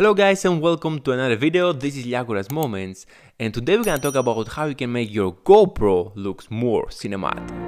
Hello guys and welcome to another video. This is Yakura's Moments, and today we're gonna talk about how you can make your GoPro looks more cinematic.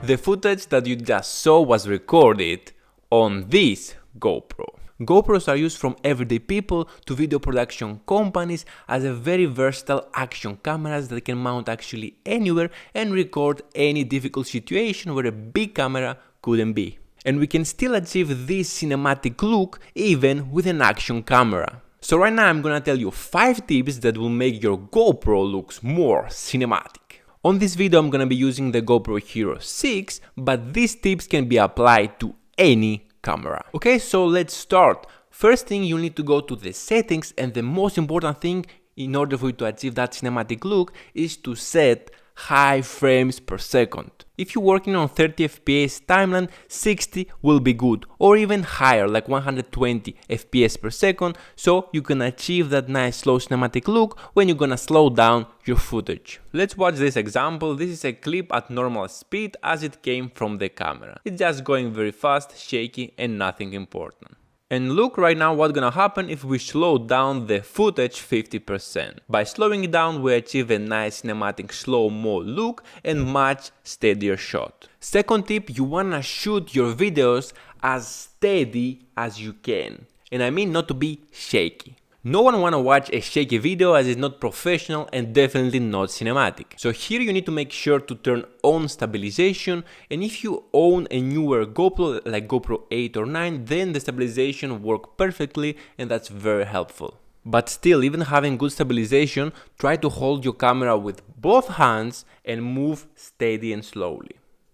The footage that you just saw was recorded on this GoPro. GoPros are used from everyday people to video production companies as a very versatile action cameras that can mount actually anywhere and record any difficult situation where a big camera couldn't be. And we can still achieve this cinematic look even with an action camera. So right now I'm gonna tell you 5 tips that will make your GoPro looks more cinematic. On this video I'm gonna be using the GoPro Hero 6, but these tips can be applied to any camera. Okay, so let's start. First thing, you need to go to the settings, and the most important thing in order for you to achieve that cinematic look is to set high frames per second. If you're working on 30 FPS timeline, 60 will be good, or even higher, like 120 FPS per second, so you can achieve that nice slow cinematic look when you're gonna slow down your footage. Let's watch this example. This is a clip at normal speed as it came from the camera. It's just going very fast, shaky, and nothing important. And look right now what's gonna happen if we slow down the footage 50%. By slowing it down we achieve a nice cinematic slow-mo look and much steadier shot. Second tip, you wanna shoot your videos as steady as you can. And I mean not to be shaky. No one wanna watch a shaky video as it's not professional and definitely not cinematic. So here you need to make sure to turn on stabilization, and if you own a newer GoPro like GoPro 8 or 9, then the stabilization works perfectly and that's very helpful. But still, even having good stabilization, try to hold your camera with both hands and move steady and slowly.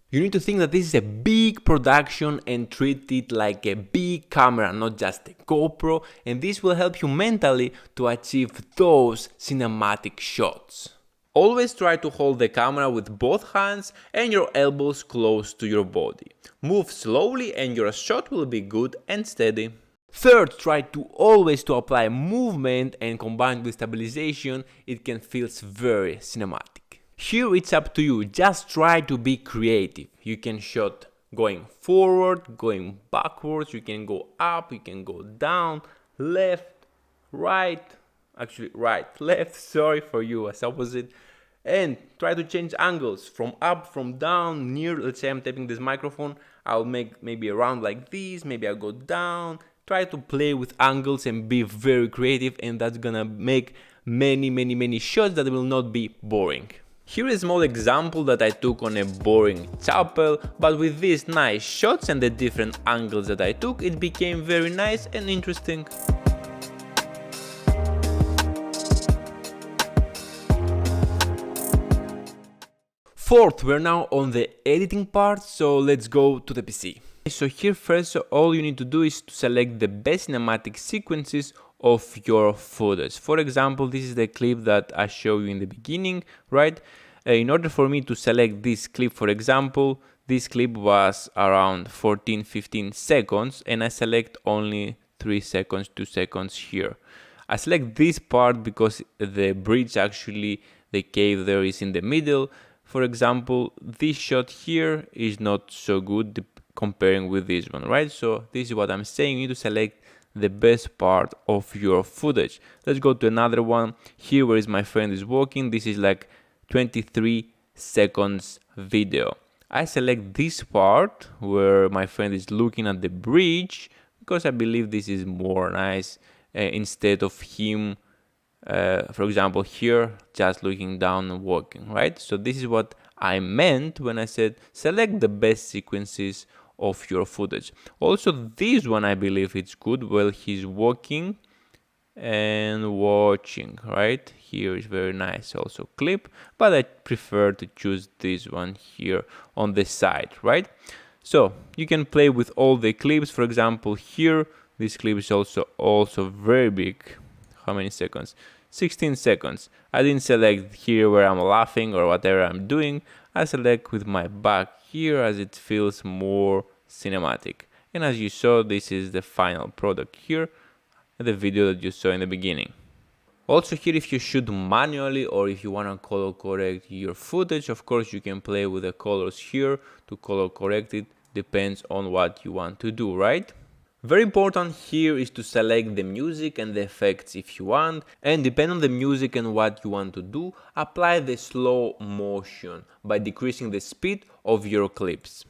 You need to think that this is a big production and treat it like a big camera, not just a GoPro, and this will help you mentally to achieve those cinematic shots. Always try to hold the camera with both hands and your elbows close to your body. Move slowly and your shot will be good and steady. Third, try to always to apply movement, and combined with stabilization, it can feel very cinematic. Here it's up to you, just try to be creative. You can shot going forward, going backwards, you can go up, you can go down, left, right, actually right, left, sorry for you as opposite. And try to change angles from up, from down, near. Let's say I'm tapping this microphone, I'll make maybe a round like this, maybe I'll go down. Try to play with angles and be very creative, and that's gonna make many shots that will not be boring. Here is a small example that I took on a boring chapel, but with these nice shots and the different angles that I took, it became very nice and interesting. Fourth, we're now on the editing part, so let's go to the PC. So here first, all you need to do is to select the best cinematic sequences of your footage. For example, this is the clip that I showed you in the beginning, right? In order for me to select this clip, for example, this clip was around 14-15 seconds, and I select only 3 seconds, 2 seconds here. I select this part because the bridge, actually the cave there, is in the middle. For example, this shot here is not so good comparing with this one, right? So this is what I'm saying, you need to select the best part of your footage. Let's go to another one. Here where is my friend is walking, this is like 23 seconds video. I select this part where my friend is looking at the bridge because I believe this is more nice instead of him, for example, here just looking down and walking, right? So this is what I meant when I said select the best sequences of your footage. Also this one I believe it's good while he's walking and watching, right? Here is very nice also clip, but I prefer to choose this one here on the side, right? So you can play with all the clips. For example, here this clip is also very big. How many seconds? 16 seconds. I didn't select here where I'm laughing or whatever I'm doing. I select with my back here as it feels more cinematic. And as you saw, this is the final product here, the video that you saw in the beginning. Also here, if you shoot manually or if you want to color correct your footage, of course you can play with the colors here to color correct it, depends on what you want to do, right? Very important here is to select the music and the effects if you want, and depending on the music and what you want to do, apply the slow motion by decreasing the speed of your clips.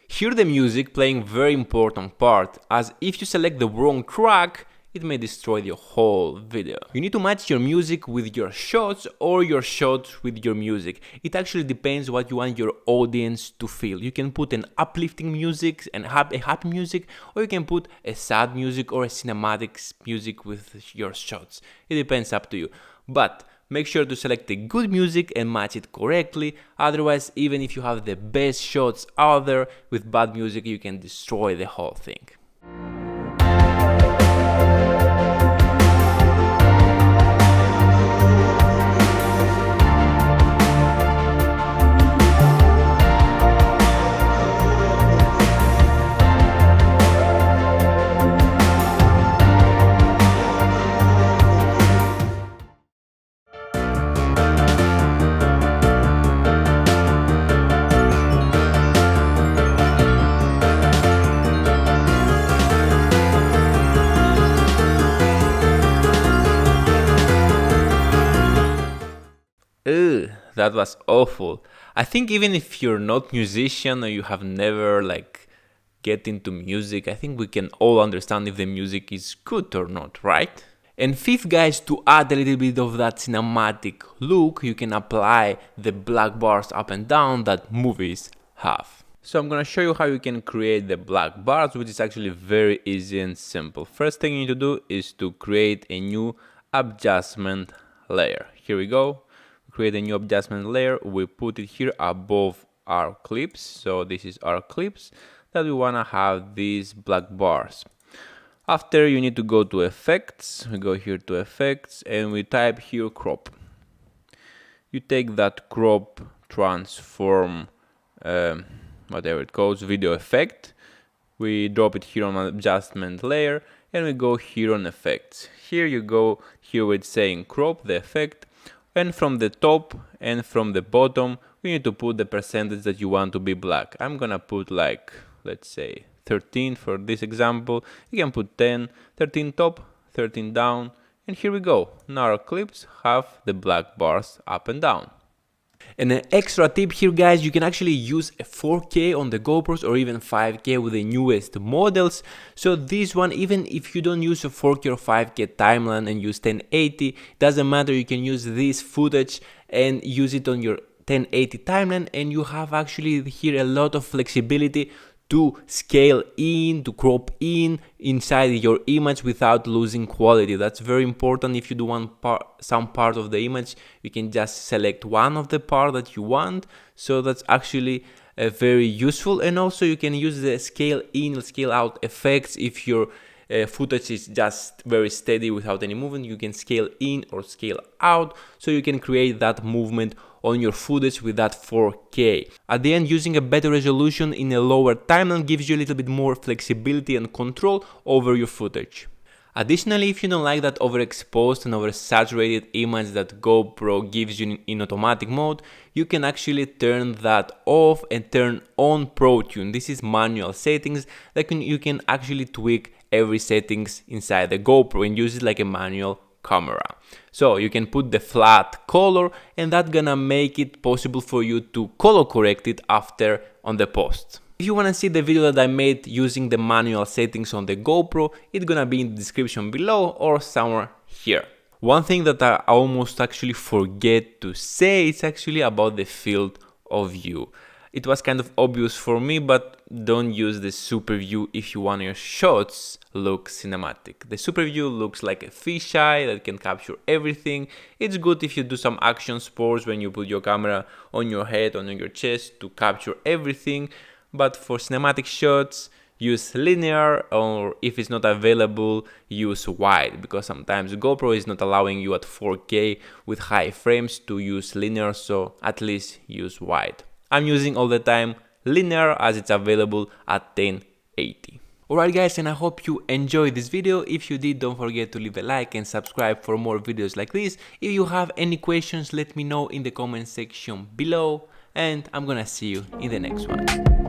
Here the music playing very important part, as if you select the wrong track, it may destroy the whole video. You need to match your music with your shots or your shots with your music. It actually depends what you want your audience to feel. You can put an uplifting music and a happy music, or you can put a sad music or a cinematic music with your shots. It depends up to you. But make sure to select the good music and match it correctly. Otherwise, even if you have the best shots out there, with bad music you can destroy the whole thing. Ugh, that was awful. I think even if you're not musician or you have never get into music, I think we can all understand if the music is good or not, right? And fifth, guys, to add a little bit of that cinematic look, you can apply the black bars up and down that movies have. So I'm gonna show you how you can create the black bars, which is actually very easy and simple. First thing you need to do is to create a new adjustment layer. Here we go. Create a new adjustment layer. We put it here above our clips. So this is our clips that we wanna have these black bars. After, you need to go to effects. We go here to effects and we type here crop. You take that crop, transform, whatever it goes, video effect. We drop it here on adjustment layer and we go here on effects. Here you go here with saying crop the effect. And from the top and from the bottom, we need to put the percentage that you want to be black. I'm gonna put let's say 13 for this example. You can put 10, 13 top, 13 down, and here we go. Now our clips have the black bars up and down. And an extra tip here, guys, you can actually use a 4K on the GoPros or even 5K with the newest models. So this one, even if you don't use a 4K or 5K timeline and use 1080, doesn't matter, you can use this footage and use it on your 1080 timeline, and you have actually here a lot of flexibility to scale in, to crop in inside your image without losing quality. That's very important. If you do some part of the image, you can just select one of the part that you want. So that's actually very useful. And also you can use the scale in, scale out effects. If your footage is just very steady without any movement, you can scale in or scale out, so you can create that movement on your footage with that 4K. At the end, using a better resolution in a lower timeline gives you a little bit more flexibility and control over your footage. Additionally, if you don't like that overexposed and oversaturated image that GoPro gives you in automatic mode, you can actually turn that off and turn on Pro Tune. This is manual settings that you can actually tweak every settings inside the GoPro and use it like a manual camera. So you can put the flat color, and that's gonna make it possible for you to color correct it after on the post. If you wanna see the video that I made using the manual settings on the GoPro, it's gonna be in the description below or somewhere here. One thing that I almost actually forget to say is actually about the field of view. It was kind of obvious for me, but don't use the super view if you want your shots look cinematic. The super view looks like a fisheye that can capture everything. It's good if you do some action sports when you put your camera on your head, on your chest to capture everything. But for cinematic shots, use linear, or if it's not available, use wide, because sometimes GoPro is not allowing you at 4K with high frames to use linear, so at least use wide. I'm using all the time linear as it's available at 1080. Alright guys, and I hope you enjoyed this video. If you did, don't forget to leave a like and subscribe for more videos like this. If you have any questions, let me know in the comment section below, and I'm gonna see you in the next one.